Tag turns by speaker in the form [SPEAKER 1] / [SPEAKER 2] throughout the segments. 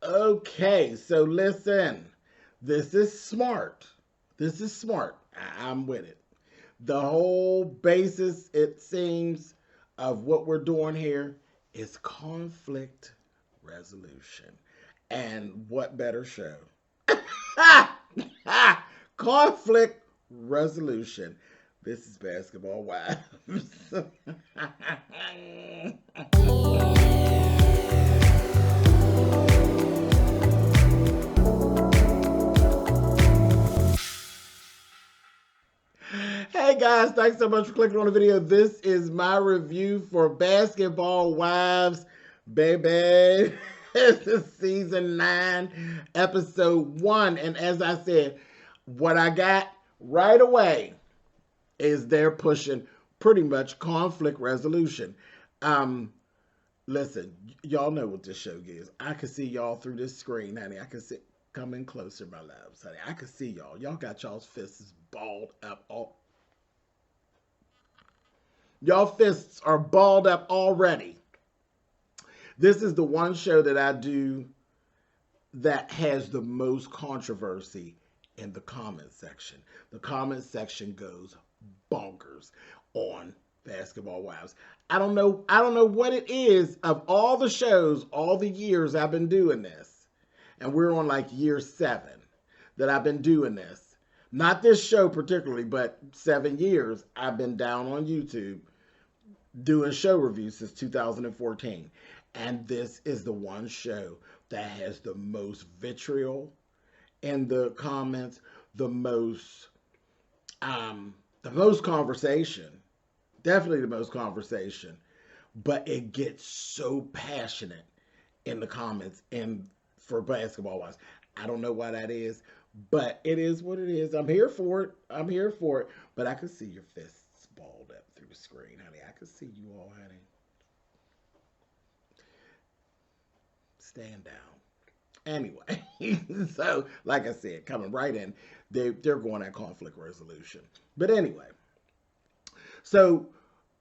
[SPEAKER 1] Okay, so listen. This is smart. This is smart. I'm with it. The whole basis, it seems, of what we're doing here is conflict resolution. And what better show? Conflict resolution. This is Basketball Wives. Hey guys, thanks so much for clicking on the video. This is my review for Basketball Wives, baby. This is season 9, episode 1. And as I said, what I got right away is they're pushing pretty much conflict resolution. Um, Listen, y'all know what this show is. I can see y'all through this screen, honey. I can see. Come in closer, my loves, honey. I can see y'all. Y'all got y'all's fists balled up all. Y'all fists are balled up already. This is the one show that I do that has the most controversy in the comment section. The comment section goes bonkers on Basketball Wives. I don't know what it is of all the shows, all the years I've been doing this. And we're on like year 7 that I've been doing this. Not this show particularly, but 7 years I've been down on YouTube doing show reviews since 2014. And this is the one show that has the most vitriol in the comments, the most conversation. Definitely the most conversation. But it gets so passionate in the comments and for Basketball Wives. I don't know why that is, but it is what it is. I'm here for it. I'm here for it. But I can see your fists balled up through the screen, honey. I can see you all, honey. Stand down. Anyway, so like I said, coming right in, they're going at conflict resolution. But anyway, so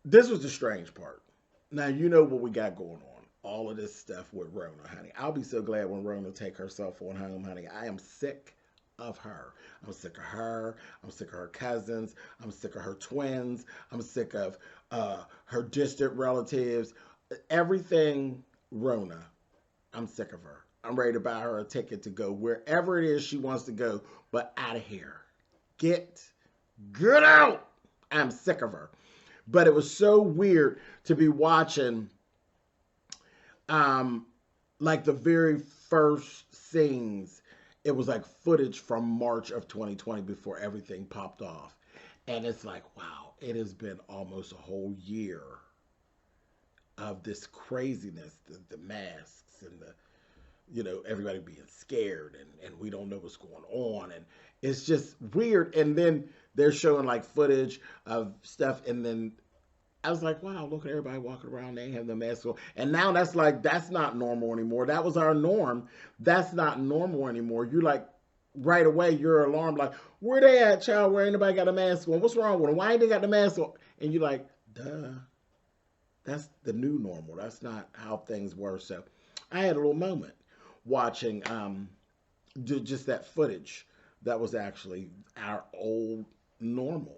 [SPEAKER 1] this was the strange part. Now you know what we got going on. All of this stuff with Rona, honey. I'll be so glad when Rona take her cell phone home, honey. I am sick of her. I'm sick of her. I'm sick of her cousins. I'm sick of her twins. I'm sick of her distant relatives. Everything Rona. I'm sick of her. I'm ready to buy her a ticket to go wherever it is she wants to go, but out of here. Get out. I'm sick of her. But it was so weird to be watching like the very first scenes. It was like footage from March of 2020 before everything popped off. And it's like, wow, it has been almost a whole year of this craziness, the masks and the, everybody being scared and we don't know what's going on. And it's just weird. And then they're showing like footage of stuff. And then I was like, wow, look at everybody walking around. They have the mask on. And now that's not normal anymore. That was our norm. That's not normal anymore. You're like, right away, you're alarmed. Like, where they at, child? Where ain't nobody got a mask on? What's wrong with them? Why ain't they got the mask on? And you're like, duh. That's the new normal. That's not how things were. So I had a little moment watching just that footage that was actually our old normal.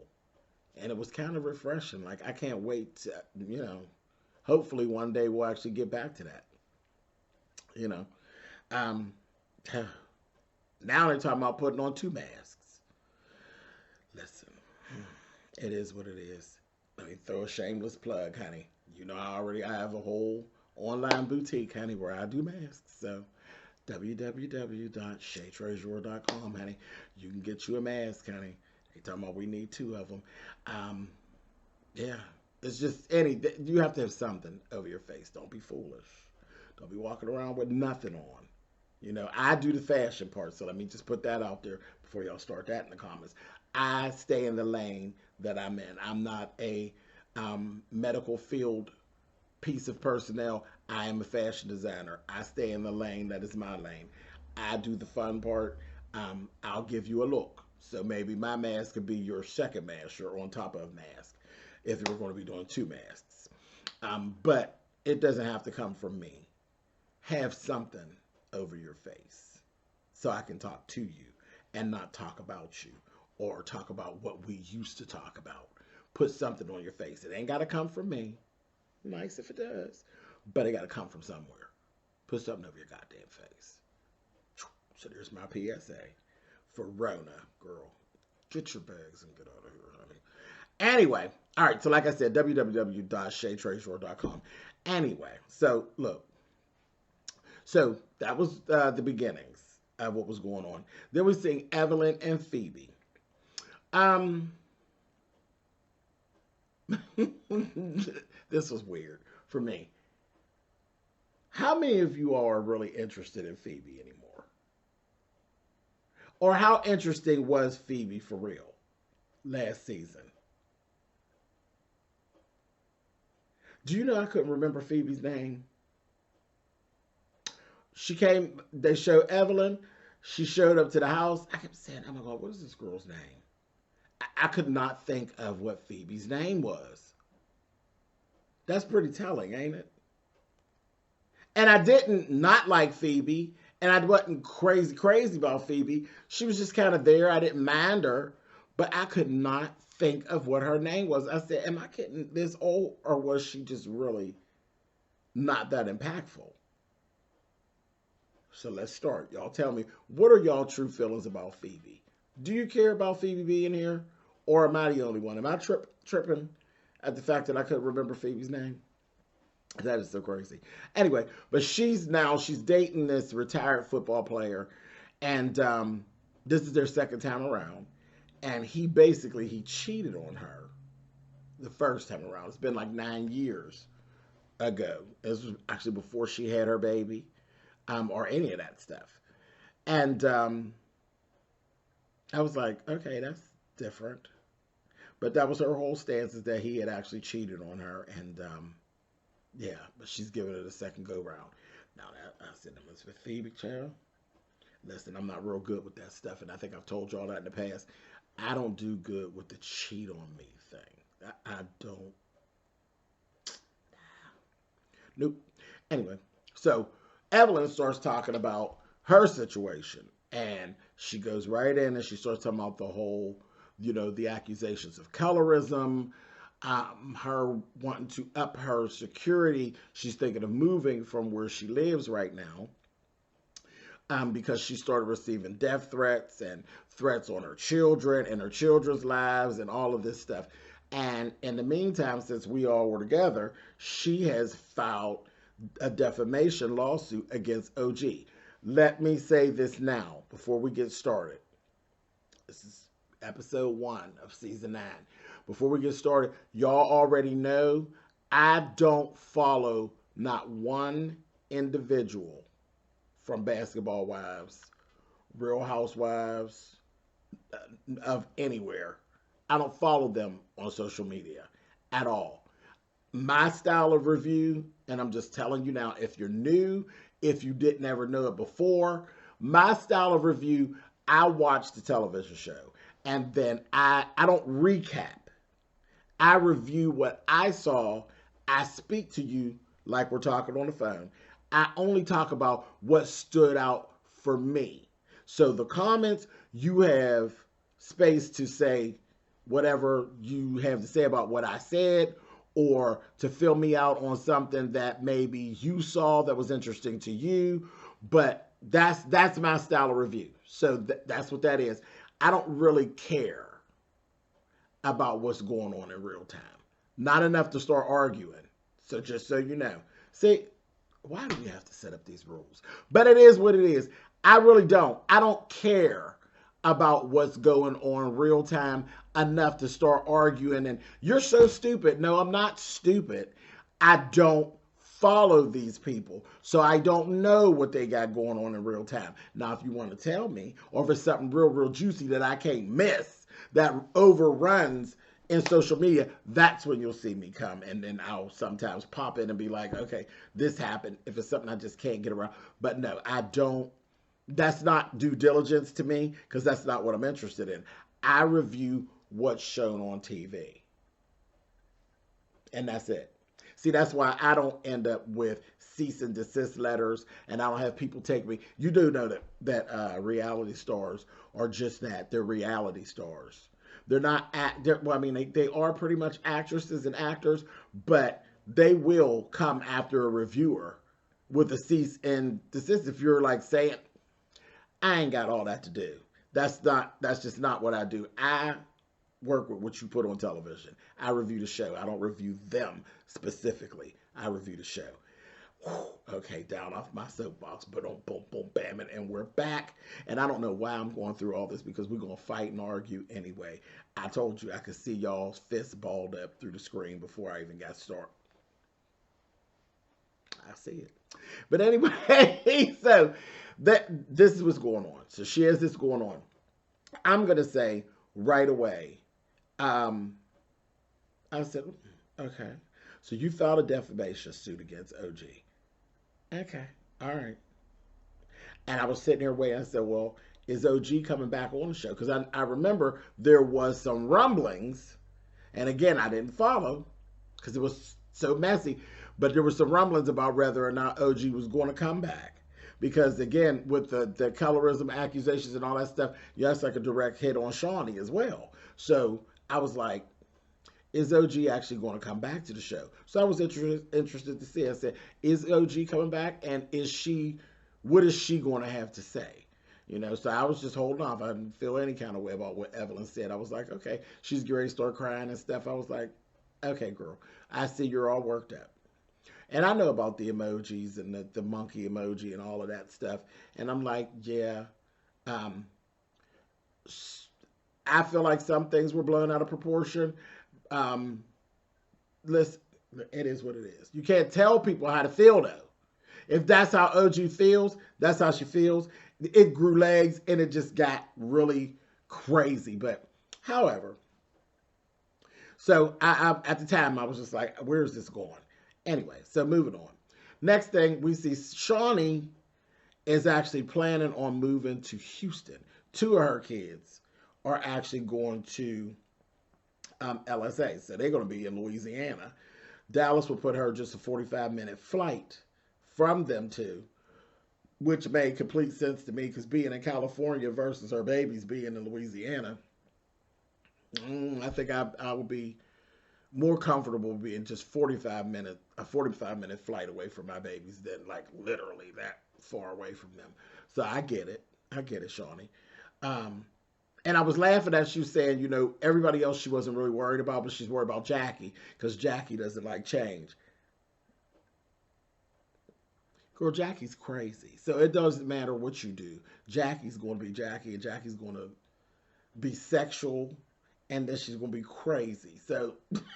[SPEAKER 1] And it was kind of refreshing. Like, I can't wait to, hopefully one day we'll actually get back to that. Um, now they're talking about putting on 2 masks. Listen, it is what it is. Let me throw a shameless plug, honey. I have a whole online boutique, honey, where I do masks. So www.chezetreasurer.com, honey. You can get you a mask, honey. They talking about we need 2 of them. Yeah, it's just you have to have something over your face. Don't be foolish. Don't be walking around with nothing on. I do the fashion part, so let me just put that out there before y'all start that in the comments. I stay in the lane that I'm in. I'm not a medical field piece of personnel. I am a fashion designer. I stay in the lane that is my lane. I do the fun part. I'll give you a look. So maybe my mask could be your second mask or on top of mask if we're going to be doing 2 masks. But it doesn't have to come from me. Have something over your face so I can talk to you and not talk about you or talk about what we used to talk about. Put something on your face. It ain't got to come from me. Nice if it does, but it got to come from somewhere. Put something over your goddamn face. So there's my PSA for Rona, girl. Get your bags and get out of here, honey. Anyway, all right, so like I said, www.shaytradeshore.com. Anyway, so look. So that was the beginnings of what was going on. Then we sing Evelyn and Phoebe. This was weird for me. How many of you all are really interested in Phoebe anymore? Or how interesting was Phoebe for real last season? Do you know I couldn't remember Phoebe's name? She came, they showed Evelyn. She showed up to the house. I kept saying, oh my God, what is this girl's name? I could not think of what Phoebe's name was. That's pretty telling, ain't it? And I didn't not like Phoebe. And I wasn't crazy about Phoebe. She was just kind of there. I didn't mind her. But I could not think of what her name was. I said, am I getting this old? Or was she just really not that impactful? So let's start. Y'all tell me, what are y'all true feelings about Phoebe? Do you care about Phoebe being here? Or am I the only one? Am I tripping at the fact that I couldn't remember Phoebe's name? That is so crazy. Anyway, but she's dating this retired football player. And this is their second time around. And he cheated on her the first time around. It's been like 9 years ago. This was actually before she had her baby. Or any of that stuff. And I was like, okay, that's different. But that was her whole stance, is that he had actually cheated on her. And yeah, but she's giving it a second go round. Now, I said, I'm with Phoebe, child. Listen, I'm not real good with that stuff. And I think I've told y'all that in the past. I don't do good with the cheat on me thing. I don't. Nope. Anyway, so Evelyn starts talking about her situation, and she goes right in and she starts talking about the whole, the accusations of colorism, her wanting to up her security. She's thinking of moving from where she lives right now because she started receiving death threats and threats on her children and her children's lives and all of this stuff. And in the meantime, since we all were together, she has filed a defamation lawsuit against OG. Let me say this now before we get started. This is episode 1 of season 9. Before we get started, y'all already know I don't follow not one individual from Basketball Wives, Real Housewives, of anywhere. I don't follow them on social media at all. My style of review, and I'm just telling you now, if you're new, if you didn't ever know it before, my style of review, I watch the television show. And then I don't recap. I review what I saw. I speak to you like we're talking on the phone. I only talk about what stood out for me. So the comments, you have space to say whatever you have to say about what I said, or to fill me out on something that maybe you saw that was interesting to you. But that's my style of review. So that's what that is. I don't really care about what's going on in real time. Not enough to start arguing. So just so you know. See, why do we have to set up these rules? But it is what it is. I really don't. I don't care about what's going on real time enough to start arguing. And you're so stupid. No, I'm not stupid. I don't follow these people. So I don't know what they got going on in real time. Now, if you want to tell me, or if it's something real juicy that I can't miss, that overruns in social media, that's when you'll see me come. And then I'll sometimes pop in and be like, okay, this happened. If it's something I just can't get around. But no, I don't. That's not due diligence to me, because that's not what I'm interested in. I review what's shown on TV. And that's it. See, that's why I don't end up with cease and desist letters, and I don't have people take me. You do know that reality stars are just that. They're reality stars. They're not well, I mean, they are pretty much actresses and actors, but they will come after a reviewer with a cease and desist if you're like saying, I ain't got all that to do. That's just not what I do. I work with what you put on television. I review the show. I don't review them specifically. I review the show. Whew, okay, down off my soapbox, but boom, boom, boom, bam, and we're back. And I don't know why I'm going through all this because we're going to fight and argue anyway. I told you I could see y'all's fists balled up through the screen before I even got started. I see it. But anyway, so this is what's going on. So she has this going on. I'm going to say right away, I said, okay, so you filed a defamation suit against OG. Okay, all right. And I was sitting here waiting. I said, well, is OG coming back on the show? Because I remember there was some rumblings. And again, I didn't follow because it was so messy. But there were some rumblings about whether or not OG was going to come back. Because again, with the colorism accusations and all that stuff, that's like a direct hit on Shawnee as well. So I was like, is OG actually going to come back to the show? So I was interested to see. I said, is OG coming back? And what is she going to have to say? You know, so I was just holding off. I didn't feel any kind of way about what Evelyn said. I was like, okay, she's getting ready to start crying and stuff. I was like, okay, girl, I see you're all worked up. And I know about the emojis and the monkey emoji and all of that stuff. And I'm like, yeah, I feel like some things were blown out of proportion. Listen, it is what it is. You can't tell people how to feel, though. If that's how OG feels, that's how she feels. It grew legs and it just got really crazy. But, however, so I at the time, I was just like, where's this going? Anyway, so moving on. Next thing, we see Shawnee is actually planning on moving to Houston. 2 of her kids are actually going to LSA. So they're going to be in Louisiana. Dallas will put her just a 45-minute flight from them 2, which made complete sense to me because being in California versus her babies being in Louisiana, I think I would be more comfortable being just a 45-minute flight away from my babies than like literally that far away from them. So I get it, Shawnee. And I was laughing at you saying, you know, everybody else she wasn't really worried about, but she's worried about Jackie because Jackie doesn't like change. Girl, Jackie's crazy. So it doesn't matter what you do. Jackie's going to be Jackie, and Jackie's going to be sexual, and then she's going to be crazy. So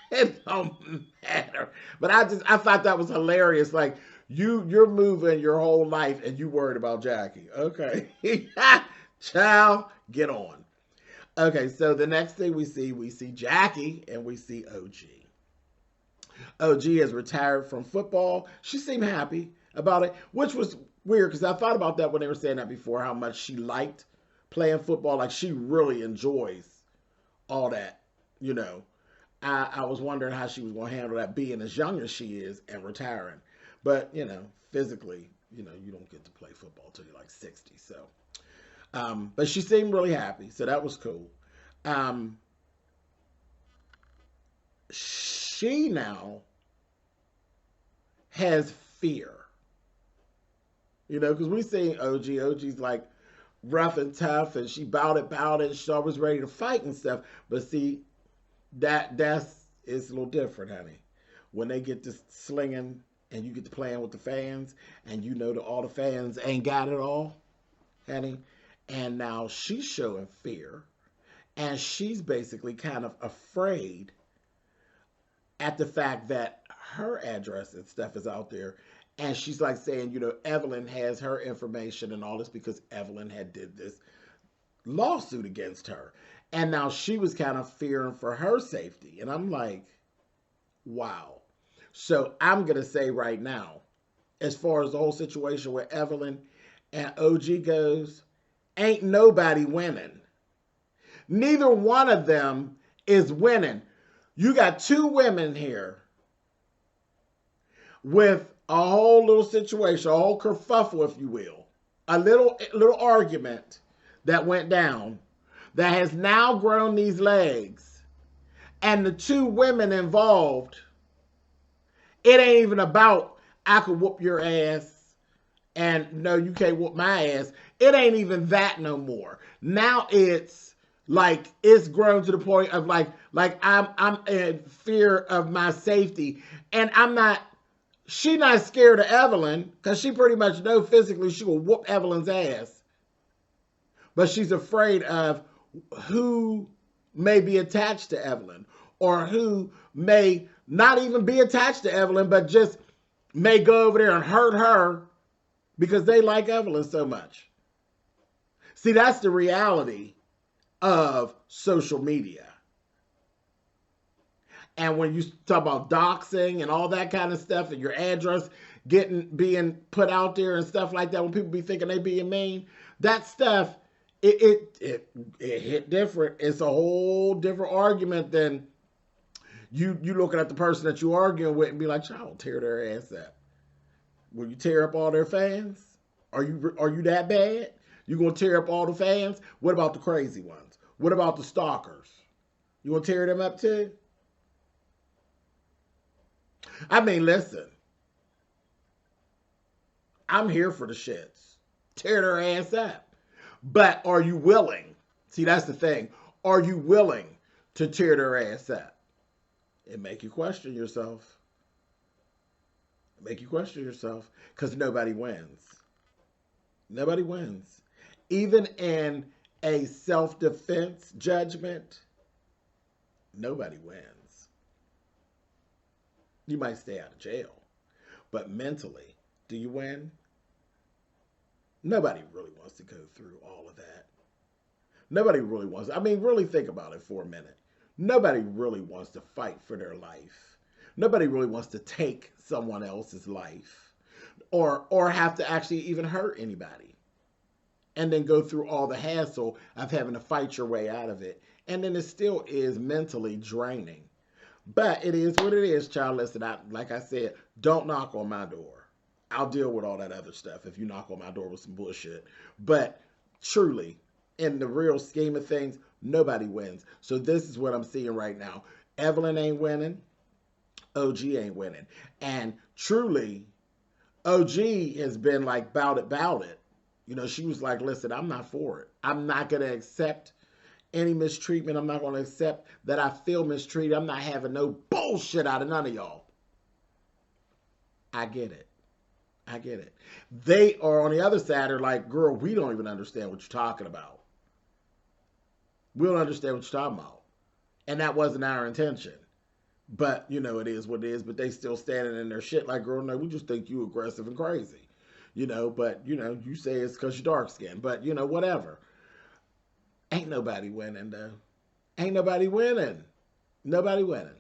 [SPEAKER 1] it don't matter. But I thought that was hilarious. Like, you're moving your whole life, and you worried about Jackie. Okay. Child, get on. Okay, so the next thing we see Jackie, and we see OG. OG has retired from football. She seemed happy about it, which was weird because I thought about that when they were saying that before, how much she liked playing football. Like, she really enjoys all that, you know. I was wondering how she was going to handle that being as young as she is and retiring. But, you know, physically, you know, you don't get to play football till you're like 60, so. But she seemed really happy, so that was cool. She now has fear. You know, because we seen OG. OG's like rough and tough, and she bowed it, and she's always ready to fight and stuff. But see, it's a little different, honey. When they get to slinging and you get to playing with the fans, and you know that all the fans ain't got it all, honey. And now she's showing fear, and she's basically kind of afraid at the fact that her address and stuff is out there. And she's like saying, you know, Evelyn has her information and all this because Evelyn had did this lawsuit against her. And now she was kind of fearing for her safety. And I'm like, wow. So I'm going to say right now, as far as the whole situation with Evelyn and OG goes, ain't nobody winning. Neither one of them is winning. You got 2 women here with a whole little situation, a whole kerfuffle, if you will, a little argument that went down that has now grown these legs, and the two women involved, it ain't even about I could whoop your ass and no, you can't whoop my ass. It ain't even that no more. Now it's like it's grown to the point of like I'm in fear of my safety, and I'm not. She not scared of Evelyn because she pretty much know physically she will whoop Evelyn's ass, but she's afraid of who may be attached to Evelyn or who may not even be attached to Evelyn, but just may go over there and hurt her because they like Evelyn so much. See, that's the reality of social media. And when you talk about doxing and all that kind of stuff, and your address being put out there and stuff like that, when people be thinking they being mean, that stuff, it hit different. It's a whole different argument than you looking at the person that you arguing with and be like, "I'll tear their ass up." Will you tear up all their fans? Are you that bad? You gonna tear up all the fans? What about the crazy ones? What about the stalkers? You gonna tear them up too? I mean, listen. I'm here for the shits. Tear their ass up. But are you willing? See, that's the thing. Are you willing to tear their ass up? It make you question yourself. Make you question yourself because nobody wins. Nobody wins. Even in a self-defense judgment, nobody wins. You might stay out of jail, but mentally, do you win? Nobody really wants to go through all of that. Nobody really wants. I mean, really think about it for a minute. Nobody really wants to fight for their life. Nobody really wants to take someone else's life or have to actually even hurt anybody and then go through all the hassle of having to fight your way out of it. And then it still is mentally draining. But it is what it is, child. Listen, like I said, don't knock on my door. I'll deal with all that other stuff if you knock on my door with some bullshit. But truly, in the real scheme of things, nobody wins. So this is what I'm seeing right now. Evelyn ain't winning. OG ain't winning. And truly, OG has been like, bout it. You know, she was like, listen, I'm not for it. I'm not going to accept any mistreatment. I'm not going to accept that I feel mistreated. I'm not having no bullshit out of none of y'all. I get it. I get it. They are on the other side are like, girl, we don't even understand what you're talking about. We don't understand what you're talking about. And that wasn't our intention. But, you know, it is what it is. But they still standing in their shit like, girl, no, we just think you aggressive and crazy. You know, but, you know, you say it's because you're dark skinned. But, you know, whatever. Ain't nobody winning, though. Ain't nobody winning. Nobody winning.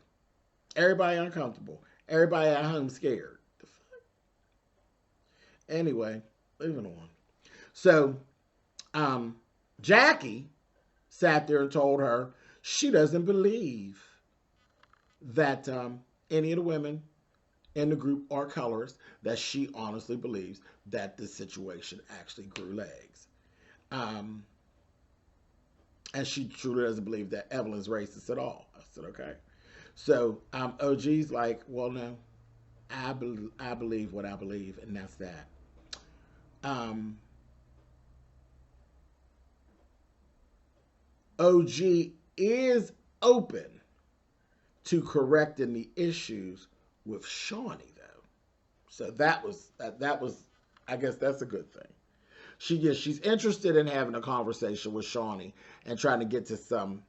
[SPEAKER 1] Everybody uncomfortable. Everybody at home scared. The fuck? Anyway, moving on. So, Jackie sat there and told her she doesn't believe that any of the women in the group are colorists, that she honestly believes that this situation actually grew legs. And she truly doesn't believe that Evelyn's racist at all. I said, okay. So OG's like, well, no, I believe what I believe, and that's that. OG is open to correcting the issues with Shawnee, though. So that was, I guess that's a good thing. She's interested in having a conversation with Shawnee and trying to get to some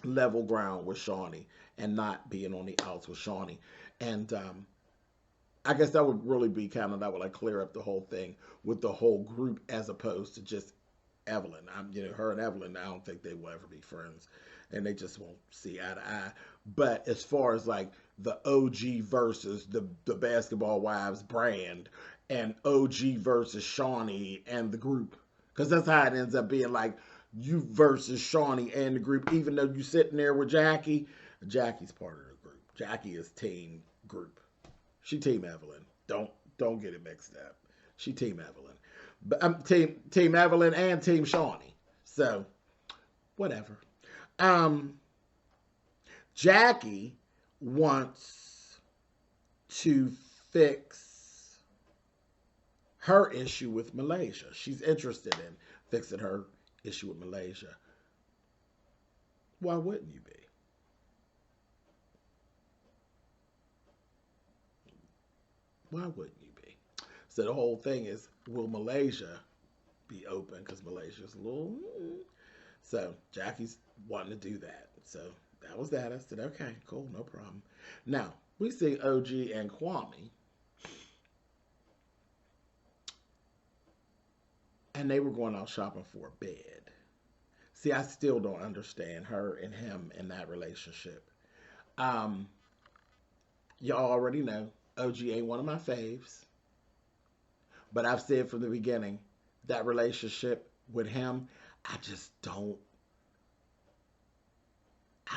[SPEAKER 1] level ground with Shawnee and not being on the outs with Shawnee. And I guess that would really be that would like clear up the whole thing with the whole group as opposed to just Evelyn. Her and Evelyn, I don't think they will ever be friends, and they just won't see eye to eye. But as far as like the OG versus the Basketball Wives brand, and OG versus Shawnee and the group, because that's how it ends up being, like you versus Shawnee and the group. Even though you sitting there with Jackie's part of the group. Jackie is team group. She Team Evelyn. Don't get it mixed up. She Team Evelyn. But I'm Team Evelyn and Team Shawnee. So whatever. Um, Jackie wants to fix her issue with Malaysia. She's interested in fixing her issue with Malaysia. Why wouldn't you be? Why wouldn't you be? So the whole thing is, will Malaysia be open? Because Malaysia's a little... So Jackie's wanting to do that. So that was that. I said, okay, cool, no problem. Now, we see OG and Kwame. And they were going out shopping for a bed. See, I still don't understand her and him in that relationship. Y'all already know OG ain't one of my faves. But I've said from the beginning, that relationship with him, I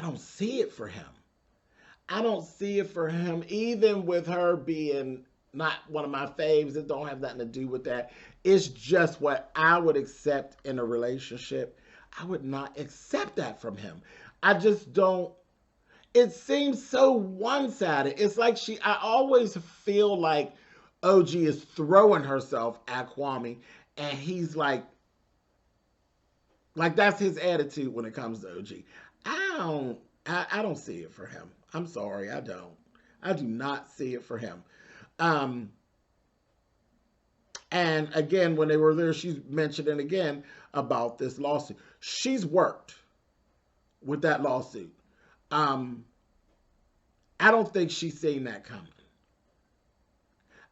[SPEAKER 1] don't see it for him. I don't see it for him, even with her being not one of my faves. It don't have nothing to do with that. It's just what I would accept in a relationship. I would not accept that from him. I just don't. It seems so one-sided. It's like I always feel like OG is throwing herself at Kwame, and he's like that's his attitude when it comes to OG. I don't see it for him. I'm sorry, I don't. I do not see it for him. And again, when they were there, she's mentioning again about this lawsuit. She's worked with that lawsuit. I don't think she's seen that coming.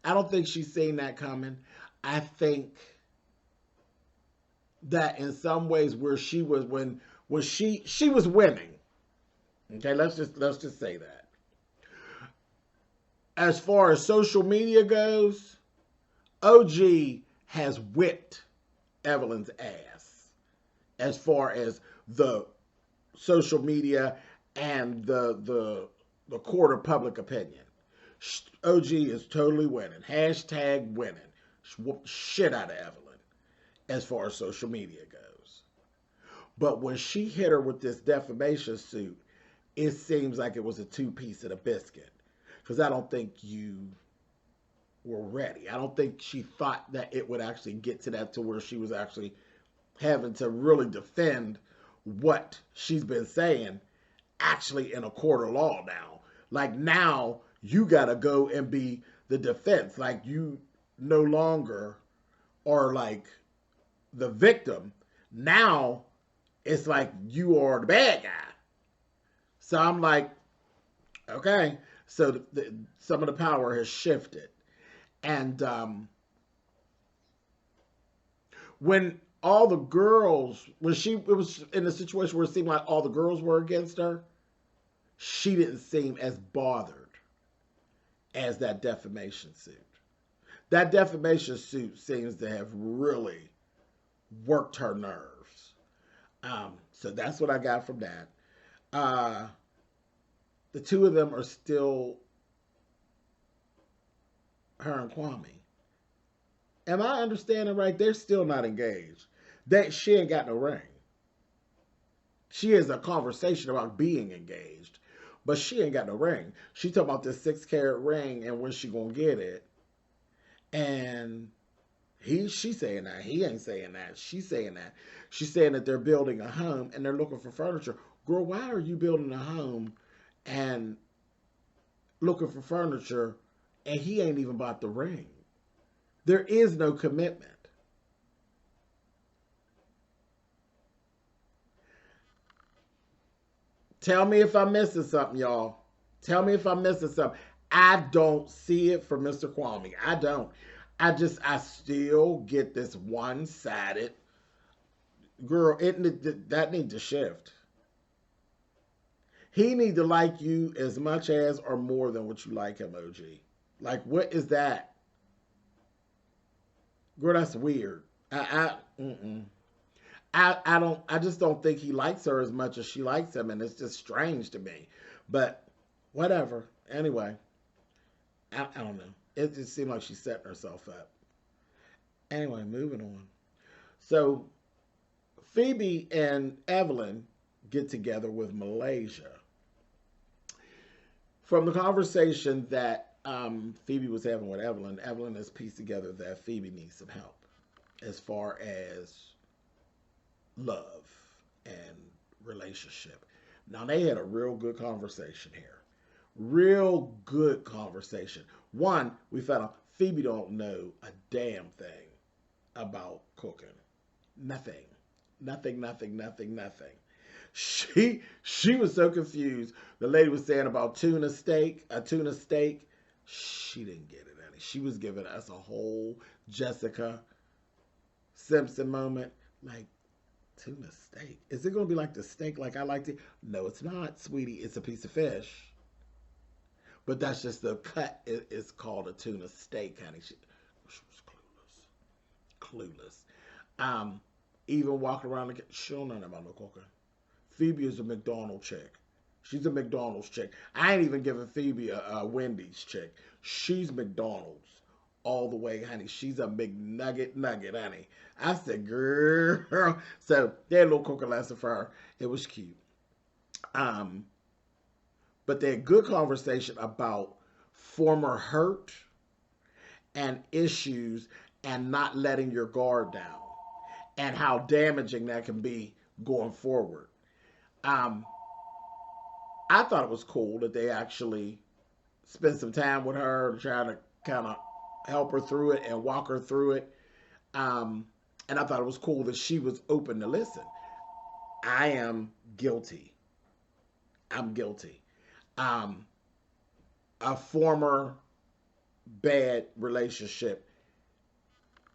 [SPEAKER 1] I don't think she's seen that coming. I think that in some ways where she was when she was winning. Okay, let's just say that. As far as social media goes, OG has whipped Evelyn's ass as far as the social media and the court of public opinion. OG is totally winning. Hashtag winning. Whooped shit out of Evelyn as far as social media goes. But when she hit her with this defamation suit, it seems like it was a two-piece of the biscuit. Because I don't think you were ready. I don't think she thought that it would actually get to that to where she was actually having to really defend what she's been saying actually in a court of law now. Like now you got to go and be the defense. Like you no longer are like the victim. Now it's like you are the bad guy. So I'm like, okay. So some of the power has shifted. And when all the girls, it was in a situation where it seemed like all the girls were against her, she didn't seem as bothered as that defamation suit. That defamation suit seems to have really worked her nerves. So that's what I got from that. The two of them are still, her and Kwame. Am I understanding right? They're still not engaged. She ain't got no ring. She has a conversation about being engaged, but she ain't got no ring. She talking about this 6-carat ring and when she gonna get it. And she's saying that. He ain't saying that. She's saying that. She's saying that they're building a home and they're looking for furniture. Girl, why are you building a home and looking for furniture and he ain't even bought the ring? There is no commitment. Tell me if I'm missing something, y'all. Tell me if I'm missing something. I don't see it for Mr. Kwame. I don't. I still get this one-sided. Girl, that needs to shift. He need to like you as much as or more than what you like him, OG. Like, what is that? Girl, that's weird. I just don't think he likes her as much as she likes him, and it's just strange to me. But whatever. Anyway, I don't know. It just seemed like she's setting herself up. Anyway, moving on. So Phoebe and Evelyn get together with Malaysia. From the conversation that Phoebe was having with Evelyn, Evelyn has pieced together that Phoebe needs some help as far as love and relationship. Now, they had a real good conversation here. Real good conversation. One, we found out Phoebe don't know a damn thing about cooking. Nothing. Nothing, nothing, nothing, nothing. She was so confused. The lady was saying about a tuna steak. She didn't get it, honey. She was giving us a whole Jessica Simpson moment. Like, tuna steak. Is it going to be like the steak like I liked it? No, it's not, sweetie. It's a piece of fish. But that's just the cut. It's called a tuna steak, honey. She was clueless. Even walking around, she don't know nothing about no cooking. Phoebe is a McDonald's chick. She's a McDonald's chick. I ain't even giving Phoebe a Wendy's chick. She's McDonald's all the way, honey. She's a McNugget nugget, honey. I said, girl. So they had a little cooking lesson for her. It was cute. But they had good conversation about former hurt and issues and not letting your guard down and how damaging that can be going forward. Um, I thought it was cool that they actually spent some time with her to try to kind of help her through it and walk her through it. Um, and I thought it was cool that she was open to listen. I am guilty. I'm guilty. Um, a former bad relationship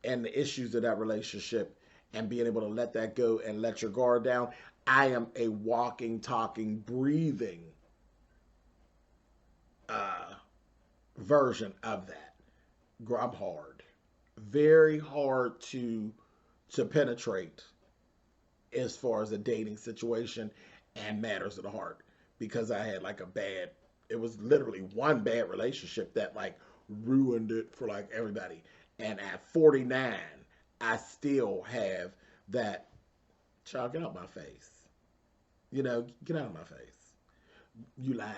[SPEAKER 1] and the issues of that relationship and being able to let that go and let your guard down. I am a walking, talking, breathing version of that. I'm hard. Very hard to penetrate as far as a dating situation and matters of the heart because I had like it was literally one bad relationship that like ruined it for like everybody. And at 49, I still have that, child, get out my face. You know, get out of my face. You lying.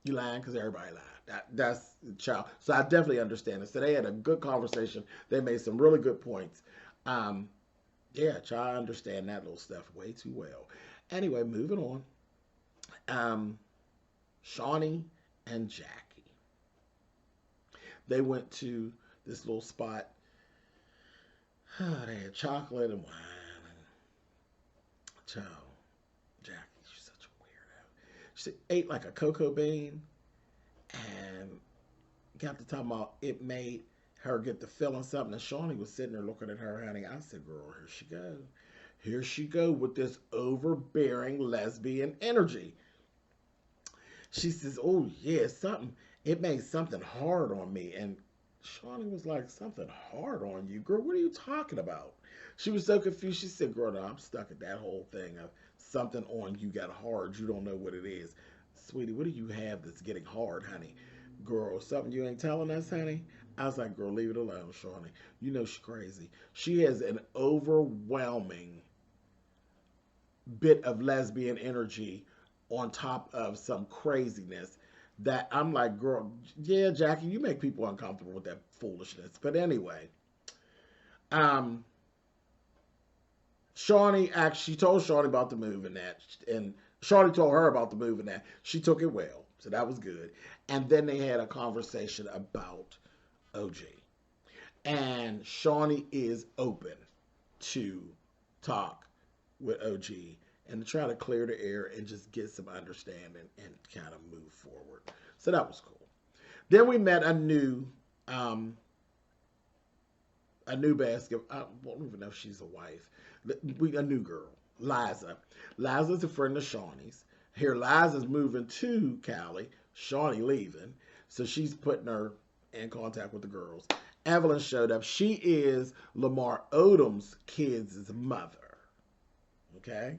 [SPEAKER 1] You lying because everybody lied. That's child. So I definitely understand it. So they had a good conversation. They made some really good points. Yeah, child, I understand that little stuff way too well. Anyway, moving on. Shawnee and Jackie. They went to this little spot. They had chocolate and wine. And child, Jackie, she's such a weirdo. She ate like a cocoa bean and got to talking about it made her get the feeling something. And Shawnee was sitting there looking at her, honey. I said, girl, here she go. Here she go with this overbearing lesbian energy. She says, oh, yeah, something. It made something hard on me. And Shawnee was like, something hard on you? Girl, what are you talking about? She was so confused. She said, girl, no, I'm stuck at that whole thing of something on you got hard. You don't know what it is. Sweetie, what do you have that's getting hard, honey? Girl, something you ain't telling us, honey? I was like, girl, leave it alone, Shawnee. You know she's crazy. She has an overwhelming bit of lesbian energy on top of some craziness that I'm like, girl, yeah, Jackie, you make people uncomfortable with that foolishness. But anyway, Shawnee actually, she told Shawnee about the move and that, and Shawnee told her about the move and that. She took it well, so that was good. And then they had a conversation about OG. And Shawnee is open to talk with OG and to try to clear the air and just get some understanding and kind of move forward. So that was cool. Then we met a new basketball. I don't even know if she's a wife. A new girl, Liza. Liza's a friend of Shawnee's. Here, Liza's moving to Cali. Shawnee leaving, so she's putting her in contact with the girls. Evelyn showed up. She is Lamar Odom's kids' mother. Okay?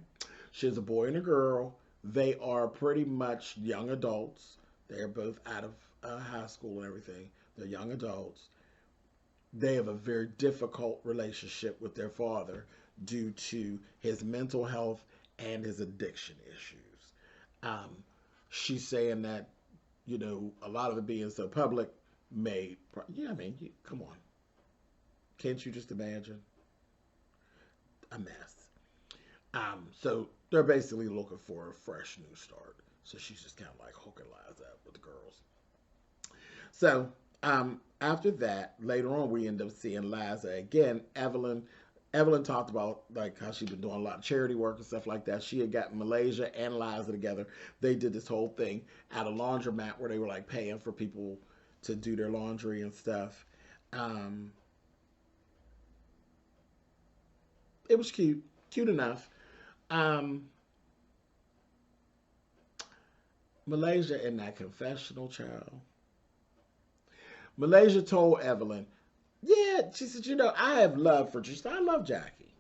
[SPEAKER 1] She has a boy and a girl. They are pretty much young adults. They're both out of high school and everything. They're young adults. They have a very difficult relationship with their father due to his mental health and his addiction issues. Um, she's saying that, a lot of it being so public made, yeah, I mean, come on. Can't you just imagine? A mess. So they're basically looking for a fresh new start. So she's just kind of like hooking lies up with the girls. So after that, later on, we end up seeing Liza again. Evelyn talked about like how she'd been doing a lot of charity work and stuff like that. She had gotten Malaysia and Liza together. They did this whole thing at a laundromat where they were like paying for people to do their laundry and stuff. It was cute enough. Malaysia in that confessional, child. Malaysia told Evelyn, yeah, she said, I have love for just, I love Jackie.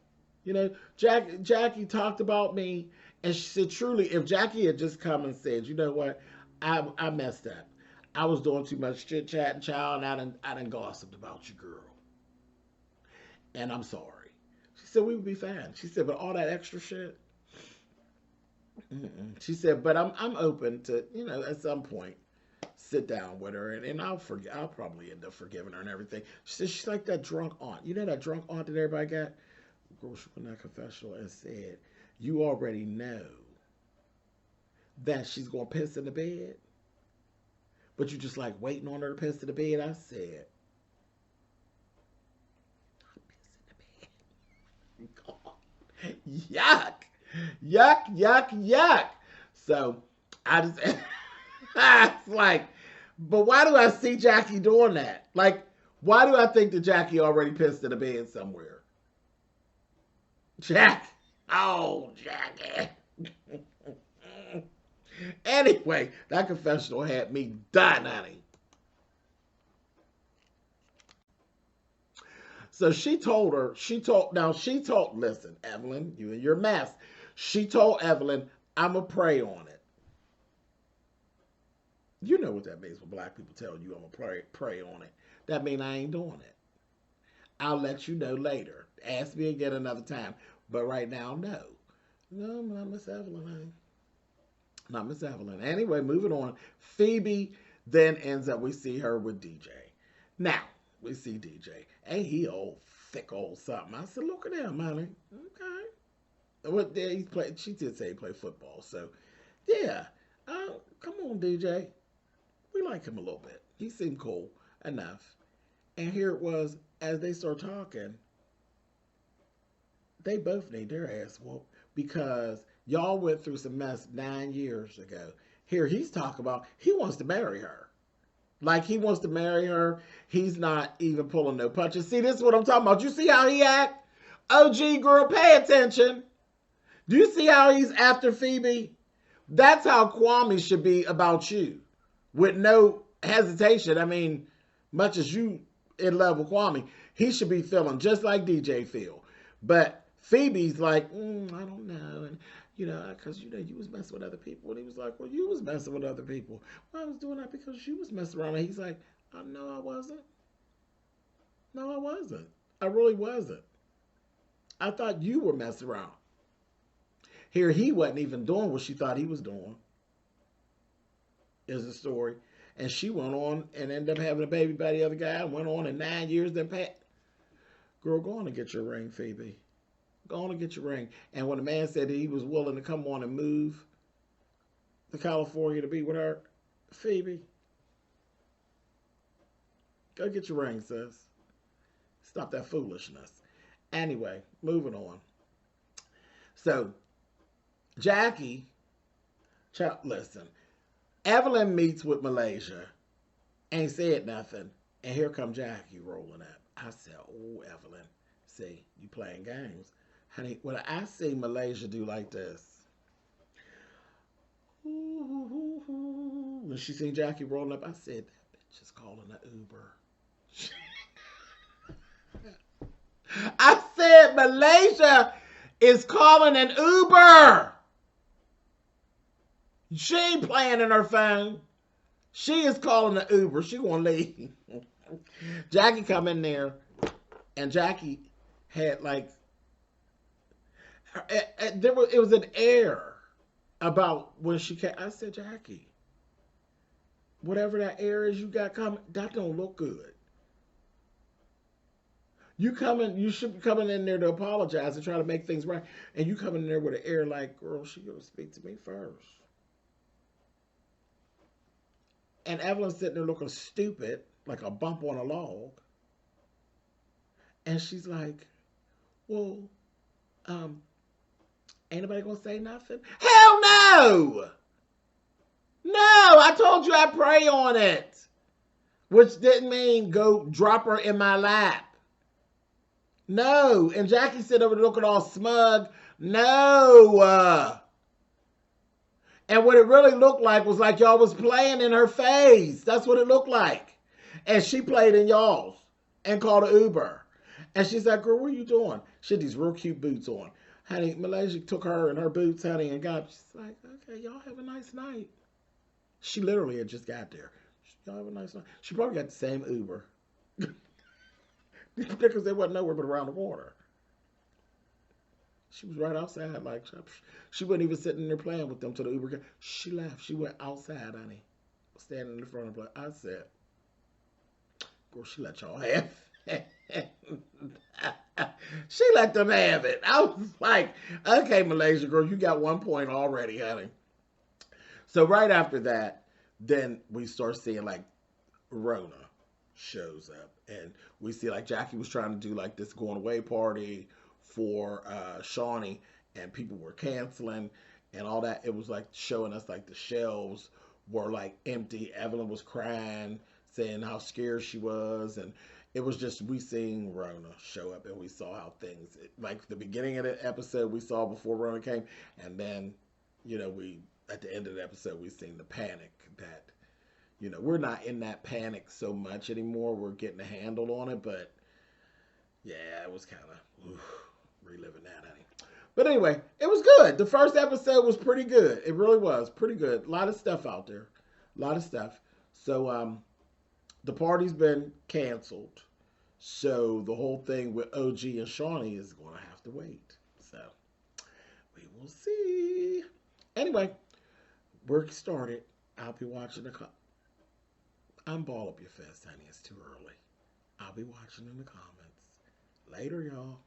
[SPEAKER 1] Jackie talked about me, and she said, truly, if Jackie had just come and said, you know what, I messed up. I was doing too much chit-chatting, child, and I done gossiped about you, girl. And I'm sorry. She said, we would be fine. She said, but all that extra shit, mm-mm. She said, but I'm open to, at some point, sit down with her, and I'll probably end up forgiving her and everything. She said she's like that drunk aunt. You know that drunk aunt that everybody got? Girl, she went in that confessional and said, you already know that she's going to piss in the bed, but you just like waiting on her to piss in the bed. I said, piss in the bed. God. Yuck. Yuck, yuck, yuck. So I just, it's like, but why do I see Jackie doing that? Like, why do I think that Jackie already pissed in the bed somewhere? Oh, Jackie. Anyway, that confessional had me dying, honey. So listen, Evelyn, you and your mess. She told Evelyn, I'm going to pray on it. You know what that means when black people tell you I'm going to pray on it. That means I ain't doing it. I'll let you know later. Ask me again another time. But right now, no. No, not Miss Evelyn. Not Miss Evelyn. Anyway, moving on. Phoebe then ends up, we see her with DJ. Now, we see DJ. Ain't he old, thick old something? I said, look at him, honey. Okay. What she did say he played football. So, yeah. Come on, DJ. We like him a little bit. He seemed cool enough. And here it was, as they start talking, they both need their ass whooped because y'all went through some mess 9 years ago. Here he's talking about he wants to marry her. Like he wants to marry her. He's not even pulling no punches. See, this is what I'm talking about. You see how he act? OG girl, pay attention. Do you see how he's after Phoebe? That's how Kwame should be about you. With no hesitation. I mean, much as you in love with Kwame, he should be feeling just like DJ feel. But Phoebe's like, I don't know. And, because, you was messing with other people. And he was like, well, you was messing with other people. Well, I was doing that because you was messing around. And he's like, no, I wasn't. No, I wasn't. I really wasn't. I thought you were messing around. Here, he wasn't even doing what she thought he was doing. Is the story. And she went on and ended up having a baby by the other guy. And went on in 9 years. Then girl, go on and get your ring, Phoebe. Go on and get your ring. And when the man said that he was willing to come on and move to California to be with her, Phoebe, go get your ring, sis. Stop that foolishness. Anyway, moving on. So, Jackie, listen, Evelyn meets with Malaysia, ain't said nothing, and here come Jackie rolling up. I said, oh, Evelyn, see, you playing games. Honey, when I see Malaysia do like this, when she seen Jackie rolling up, I said, that bitch is calling an Uber. I said, Malaysia is calling an Uber. She ain't playing in her phone. She is calling the Uber. She gonna leave. Jackie come in there, and Jackie had like it was an air about when she came. I said, Jackie, whatever that air is you got coming, that don't look good. You should be coming in there to apologize and try to make things right. And you coming in there with an air like, girl, she gonna speak to me first. And Evelyn's sitting there looking stupid, like a bump on a log. And she's like, well, ain't nobody gonna say nothing? Hell no! No, I told you I pray on it. Which didn't mean go drop her in my lap. No. And Jackie said over there looking all smug. No. And what it really looked like was like y'all was playing in her face. That's what it looked like. And she played in y'all's and called an Uber. And she's like, girl, what are you doing? She had these real cute boots on. Honey, Malaysia took her and her boots, honey, and got, she's like, okay, y'all have a nice night. She literally had just got there. Y'all have a nice night. She probably got the same Uber. Because they wasn't nowhere but around the corner. She was right outside. Like, she wasn't even sitting there playing with them till the Uber came. She left. She went outside, honey. Standing in the front of the place. I said, girl, she let y'all have it. She let them have it. I was like, okay, Malaysia, girl, you got 1 point already, honey. So right after that, then we start seeing like Rona shows up. And we see like Jackie was trying to do like this going away party for Shawnee, and people were canceling and all that. It was like showing us like the shelves were like empty. Evelyn was crying, saying how scared she was, and it was just, we seen Rona show up, and we saw how things, like the beginning of the episode we saw before Rona came, and then, you know, we, at the end of the episode, we seen the panic that, you know, we're not in that panic so much anymore. We're getting a handle on it, but yeah, it was kind of reliving that, honey. But anyway, it was good. The first episode was pretty good. It really was pretty good. A lot of stuff out there. A lot of stuff. So, the party's been canceled. So the whole thing with OG and Shawnee is going to have to wait. So we will see. Anyway, work started. I'll be watching the I'm ball up your fist, honey. It's too early. I'll be watching in the comments. Later, y'all.